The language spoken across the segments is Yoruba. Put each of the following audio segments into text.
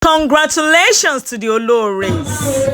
Congratulations to the Olores.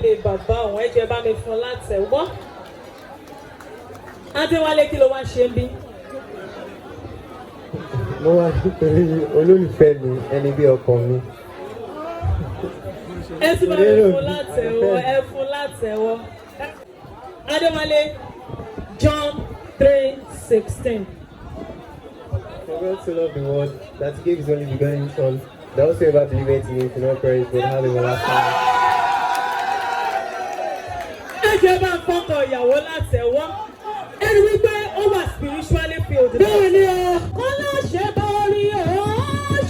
sílé bàbá òun, ẹ jẹ́ bá mi fún látẹ̀wọ́. Adéwálé kí ló wá ṣe ń bí? Mo wá nítorí olólùfẹ́ mi, ẹni bí ọkọ mi. Ẹ tún bá mi fún látẹ̀wọ́, ẹ fún látẹ̀wọ́. Adéwálé, John 3:16. For God so loved the world that he gave his only begotten Son, that whosoever believeth in him will not perish but have everlasting life. Ẹ jẹ́ bá fọ́kọ ìyàwó látẹ̀wọ́. Ẹni wípé ó wà spiritually filled. Bẹ́ẹ̀ni o. Kọ́lá ṣe borí o,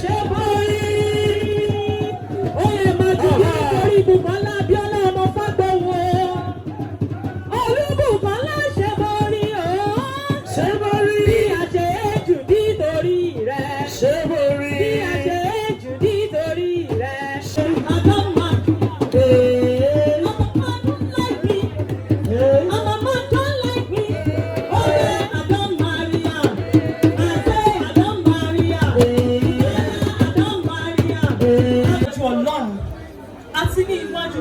ṣe borí. Ó yẹ máa dùn bí nítorí Bùkọ́lá Abíọ́lá ọmọ Fágbọ́wọ́. Olúbùkọ́lá ṣe borí o, ṣe borí. Bí a ṣe é jù nítorí rẹ̀. Ṣe borí. Bí a ṣe é jù nítorí rẹ̀. Àdánmà.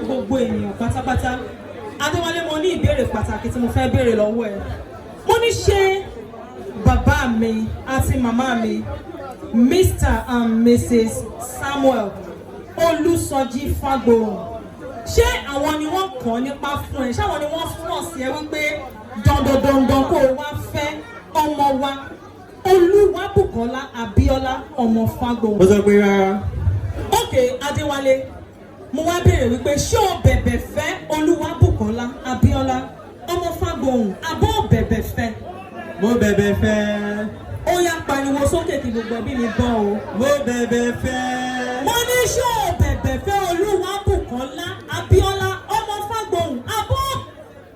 Gbogbo ènìyàn pátápátá. Adéwálé, mo ní ìbéèrè pàtàkì tí mo fẹ́ béèrè lọ́wọ́ ẹ. Mo ní ṣé bàbá mi àti màmá mi Mr. and Mrs. Samuel Olúsọjí Fágbóhùn, ṣé àwọn ni wọ́n kàn nípa fún ẹ? Ṣé àwọn ni wọ́n fún ọ̀sẹ̀ ẹ wípé dandandandan kó o wá fẹ́ ọmọ wa Olúwabùkọ́lá Abíọ́lá ọmọ Fágbóhùn? Mo sọ pé rárá. Okay, Adéwálé, mo wá béèrè wípé ṣé o bẹ̀bẹ̀ fẹ́ Olúwabùkọ́lá Abíọ́lá ọmọ Fágbóhùn àbọ̀ bẹ̀bẹ̀ fẹ́? Mo bẹ̀bẹ̀ fẹ́. Ó yá pariwo sókè kí gbogbo ẹbí mi gbọ́ o. Mo bẹ̀bẹ̀ fẹ́. Mo ní ṣé o bẹ̀bẹ̀ fẹ́ Olúwabùkọ́lá Abíọ́lá ọmọ Fágbóhùn àbọ̀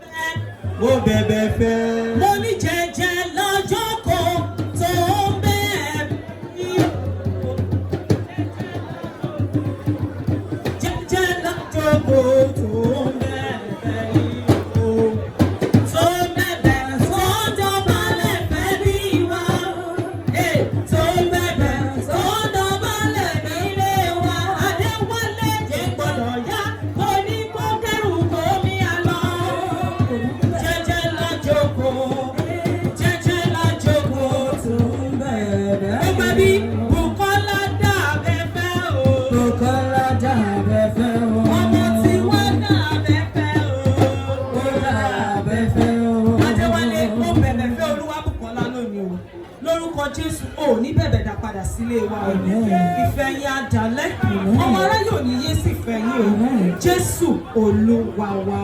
bẹ̀bẹ̀? Mo bẹ̀bẹ̀ fẹ́. Mo ní jẹ́jẹ́ lọ́jọ́ kan tó ń bẹ́ẹ̀ bí. Jẹ́jẹ́ lọ́jọ́ kan tó ń bẹ́ẹ̀ bí. Tó ń bẹ̀bẹ̀ sọ́jọ́ balẹ̀ fẹ́ bí wa. Tó ń bẹ̀bẹ̀ sọ́jọ́ balẹ̀ nílé wa. Adéwálé jẹ́ gbọ́dọ̀ yá kó ní kó kẹ́rù kó mi àlọ́. Jẹ́jẹ́ lájókòó, jẹ́jẹ́ lájókòó tó ń bẹ̀rẹ̀. Ó gbà bí Bùkọ́lá dàbẹ́fẹ́ o. Bùkọ́lá dàbẹ́fẹ́ o. Ọmọ tí wọ́n dàbẹ́fẹ́ o. Ó dàbẹ́fẹ́ o. Adéwálé, ó bẹ̀bẹ̀ fẹ́ Olúwabùkọ́lá lónìí o. Lórúkọ Jésù, ò ní bẹ̀bẹ̀ dá padà sílé wa o. Ìfẹ́ yín á dalẹ̀. Ọmọ aráyé ò ní yé sí ìfẹ́ yín o. Jésù Olúwa wa.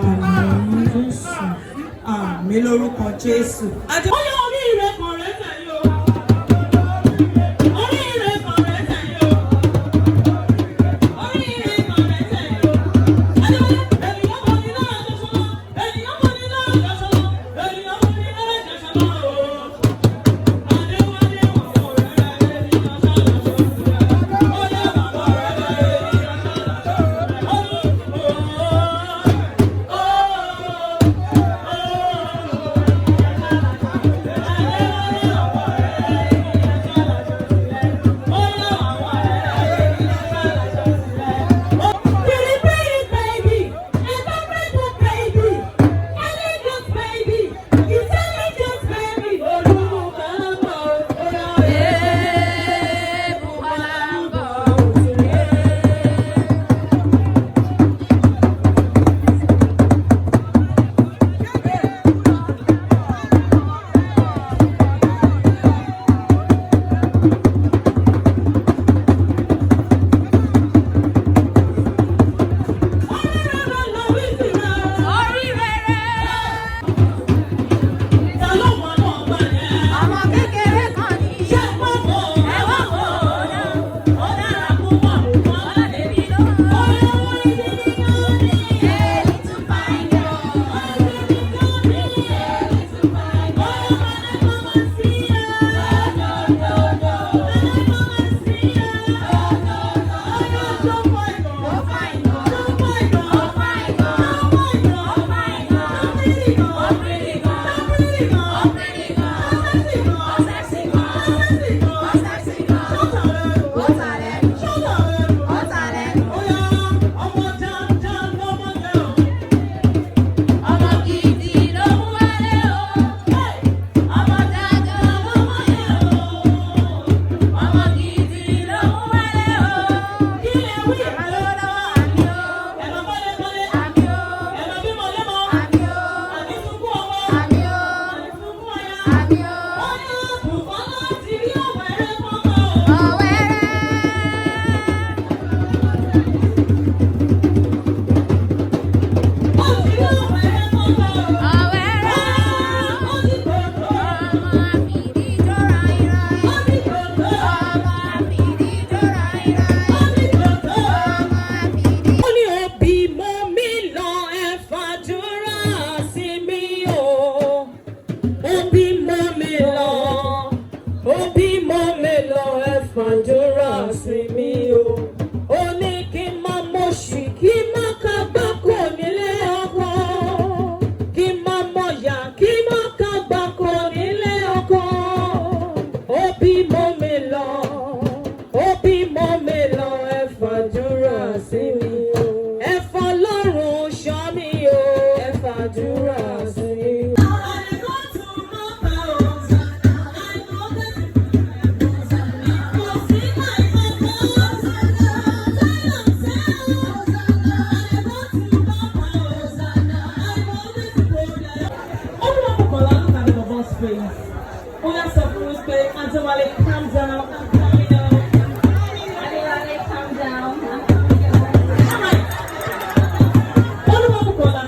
Àmín lórúkọ Jésù. Ó yẹ oríire kan rẹ̀ tẹ̀yìn o. Oríire kan rẹ̀ tẹ̀yìn o. Oríire kan rẹ̀ tẹ̀yìn o. Adéwálé, ènìyàn mọ̀ ní náà jọ̀ṣọ́lá. Ènìyàn mọ̀ ní náà jọ̀ṣọ́lá. Ènìyàn mọ̀ ní náà jọ̀ṣọ́lá o. Adéwálé wọ̀ fún rẹ̀ ènìyàn ṣàlọ́ ṣọ́ṣọ́. Ó yẹ bàbá rẹ̀ ènìyàn ṣàlọ́ ṣọ́ṣọ́. space. We are supposed to Adewale, calm down. I'm coming out. Adewale, calm down. I'm coming out. Alright. Olúwabùkọ́lá,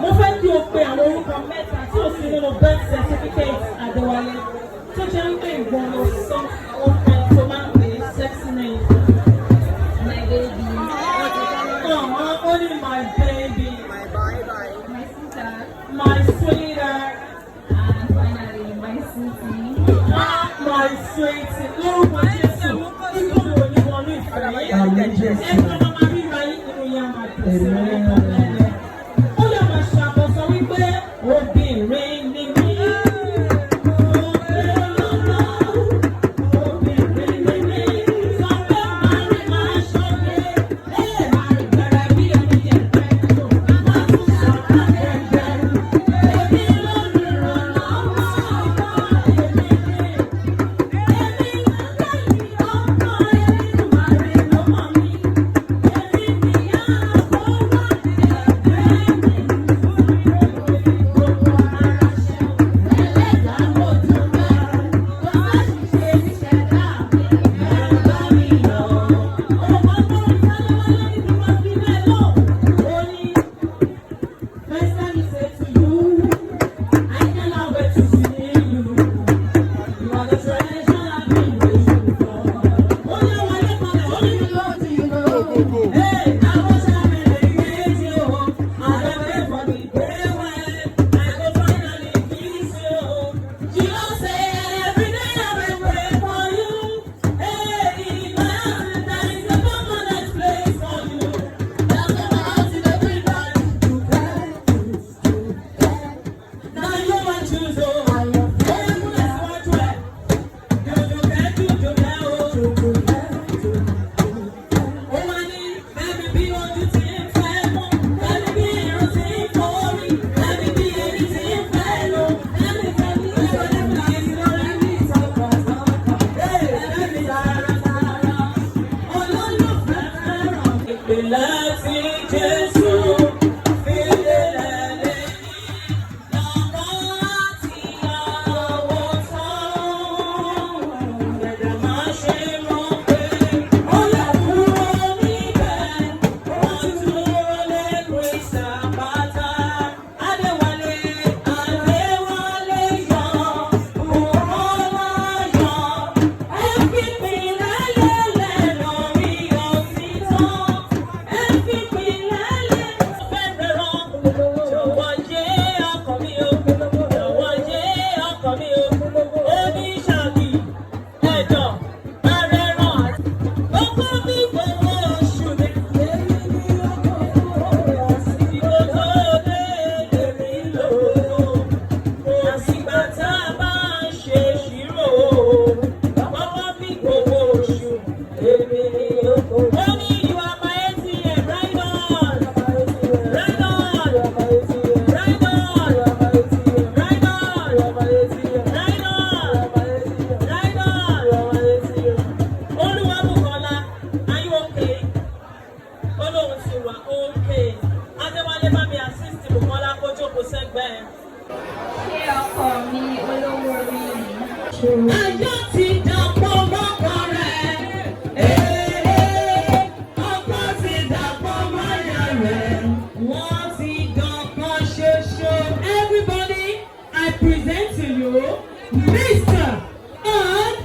mo fẹ́ kí o pe àwọn orúkọ mẹ́ta tí o sì nínú birth certificate Adewale. Tó jẹ́ wípé ìgbọ̀n ló sọ orúkọ tó máa ń pè é sexy name. My baby. Only my baby. My bye-bye. My sweetheart. My sweetheart. And finally, my sweetie. My sweetie. Lórúkọ Jésù. Nítorí onímọ̀ ní ìfẹ́. Ẹ̀ka máa rí ra yín nínú yá máa tẹ̀sí ọ̀rẹ́ lẹ́lẹ̀. Ó yà máa ṣàkóso wípé obìnrin ni mí. Ayọ̀ ti dàpọ̀ mọ́kọ rẹ̀. Ọkọ ti dàpọ̀ mọ́yà rẹ̀. Wọ́n ti dọ̀kan ṣoṣo. Everybody, I present to you Mr. and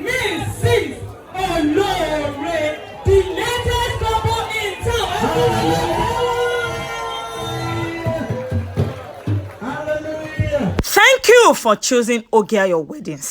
Mrs. Olore, the latest couple in town. Thank you for choosing Ogeayo Weddings.